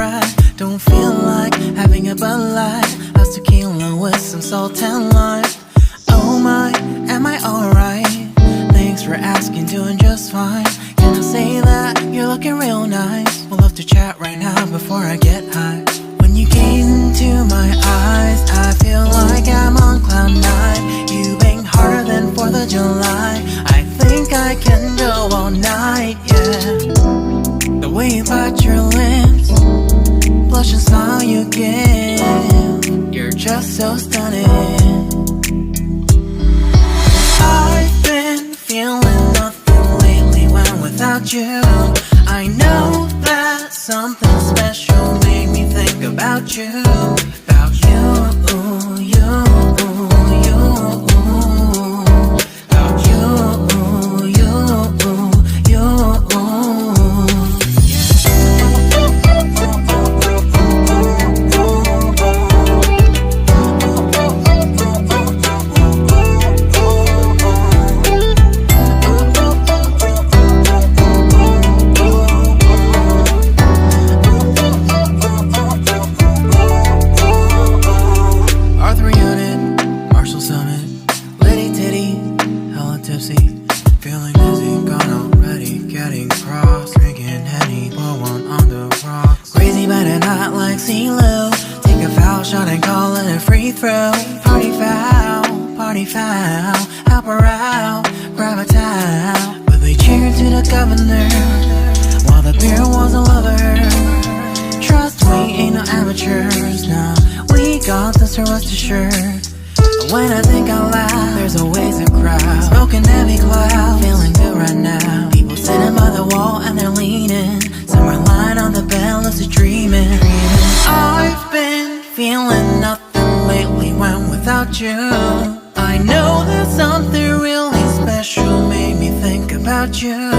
alright. Don't feel like having a Bud Light. How's tequila with some salt and lime? Oh my, am I alright? Thanks for asking, doing just fine. Can I say that you're looking real nice? We'll love to chat right now before I get high. When you gaze into my eyes, I feel like I'm on cloud nine. You bang harder than 4th of July. I think I can go all night, yeah. The way you bite your lips, blush and smile you give, you're just so stunning. I've been feeling nothing lately when without you. I know that something special made me think about you. About you, you, you. About you, you, you. Feeling dizzy, gone already, getting cross, drinking Henny, pour one on the rocks. Crazy but not like CeeLo. Take a foul shot and call it a free throw. Party foul, help her out, grab a towel. But they cheered to the governor, while the beer was a lover. Trust we ain't no amateurs, nah, we got this, so rest assured. When I think out loud, there's always a crowd. Smoking heavy cloud, feeling good right now. People sitting by the wall and they're leaning. Some are lying on the bed, lucid dreaming. I've been feeling nothing lately when without you. I know that something really special made me think about you.